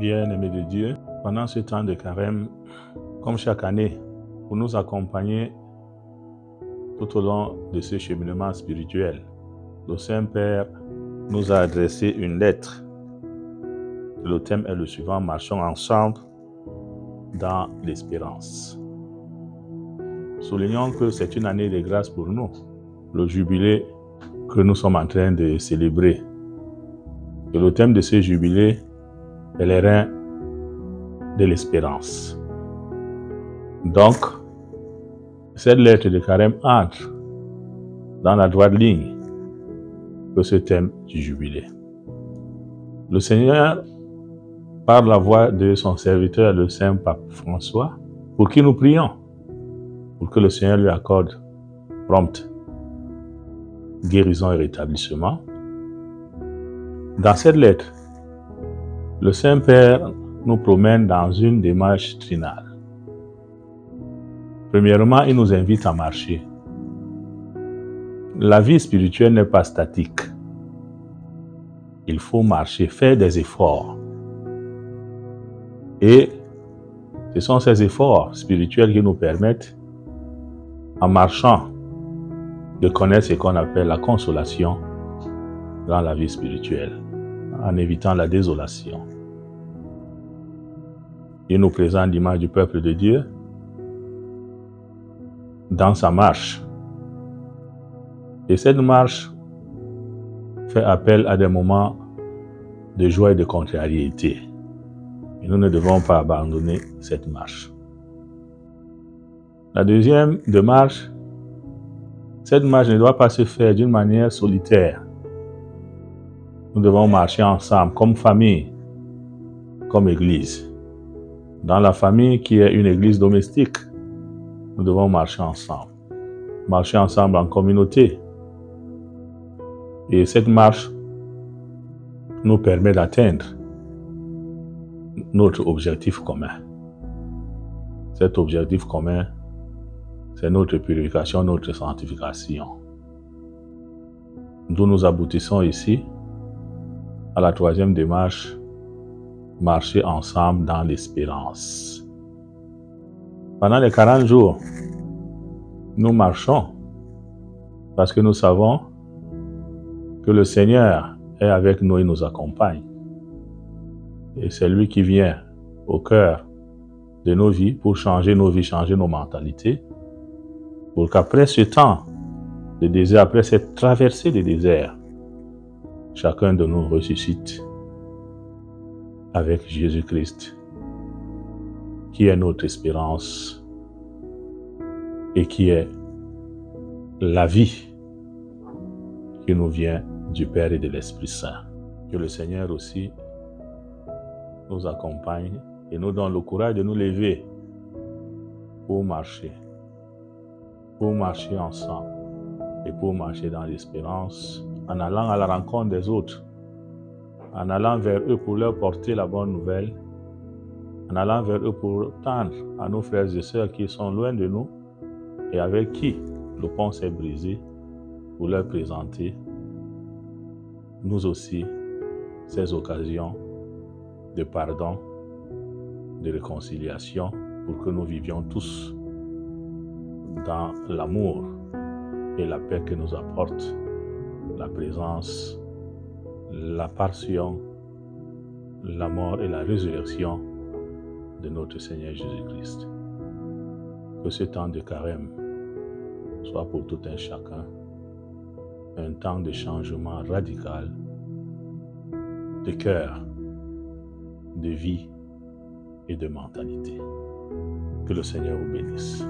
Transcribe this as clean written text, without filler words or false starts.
Bien-aimés de Dieu, pendant ce temps de carême, comme chaque année, pour nous accompagner tout au long de ce cheminement spirituel, le Saint-Père nous a adressé une lettre. Le thème est le suivant: marchons ensemble dans l'espérance. Soulignons que c'est une année de grâce pour nous, le jubilé que nous sommes en train de célébrer. Et le thème de ce jubilé est les reins de l'espérance. Donc, cette lettre de carême entre dans la droite ligne de ce thème du jubilé. Le Seigneur, par la voix de son serviteur, le Saint Pape François, pour qui nous prions, pour que le Seigneur lui accorde prompte guérison et rétablissement. Dans cette lettre, le Saint-Père nous promène dans une démarche trinale. Premièrement, il nous invite à marcher. La vie spirituelle n'est pas statique. Il faut marcher, faire des efforts. Et ce sont ces efforts spirituels qui nous permettent, en marchant, de connaître ce qu'on appelle la consolation dans la vie spirituelle, en évitant la désolation. Il nous présente l'image du peuple de Dieu dans sa marche. Et cette marche fait appel à des moments de joie et de contrariété. Et nous ne devons pas abandonner cette marche. La deuxième démarche, cette marche ne doit pas se faire d'une manière solitaire. Nous devons marcher ensemble, comme famille, comme église. Dans la famille qui est une église domestique, nous devons marcher ensemble. Marcher ensemble en communauté. Et cette marche nous permet d'atteindre notre objectif commun. Cet objectif commun, c'est notre purification, notre sanctification. D'où nous aboutissons ici à la troisième démarche: marcher ensemble dans l'espérance. Pendant les 40 jours, nous marchons parce que nous savons que le Seigneur est avec nous et nous accompagne. Et c'est lui qui vient au cœur de nos vies pour changer nos vies, changer nos mentalités, pour qu'après ce temps de désert, après cette traversée des déserts, chacun de nous ressuscite avec Jésus-Christ, qui est notre espérance et qui est la vie qui nous vient du Père et de l'Esprit Saint. Que le Seigneur aussi nous accompagne et nous donne le courage de nous lever pour marcher ensemble et pour marcher dans l'espérance, en allant à la rencontre des autres, en allant vers eux pour leur porter la bonne nouvelle, en allant vers eux pour tendre à nos frères et sœurs qui sont loin de nous et avec qui le pont s'est brisé, pour leur présenter, nous aussi, ces occasions de pardon, de réconciliation, pour que nous vivions tous dans l'amour et la paix que nous apporte la présence, la passion, la mort et la résurrection de notre Seigneur Jésus-Christ. Que ce temps de carême soit pour tout un chacun un temps de changement radical de cœur, de vie et de mentalité. Que le Seigneur vous bénisse.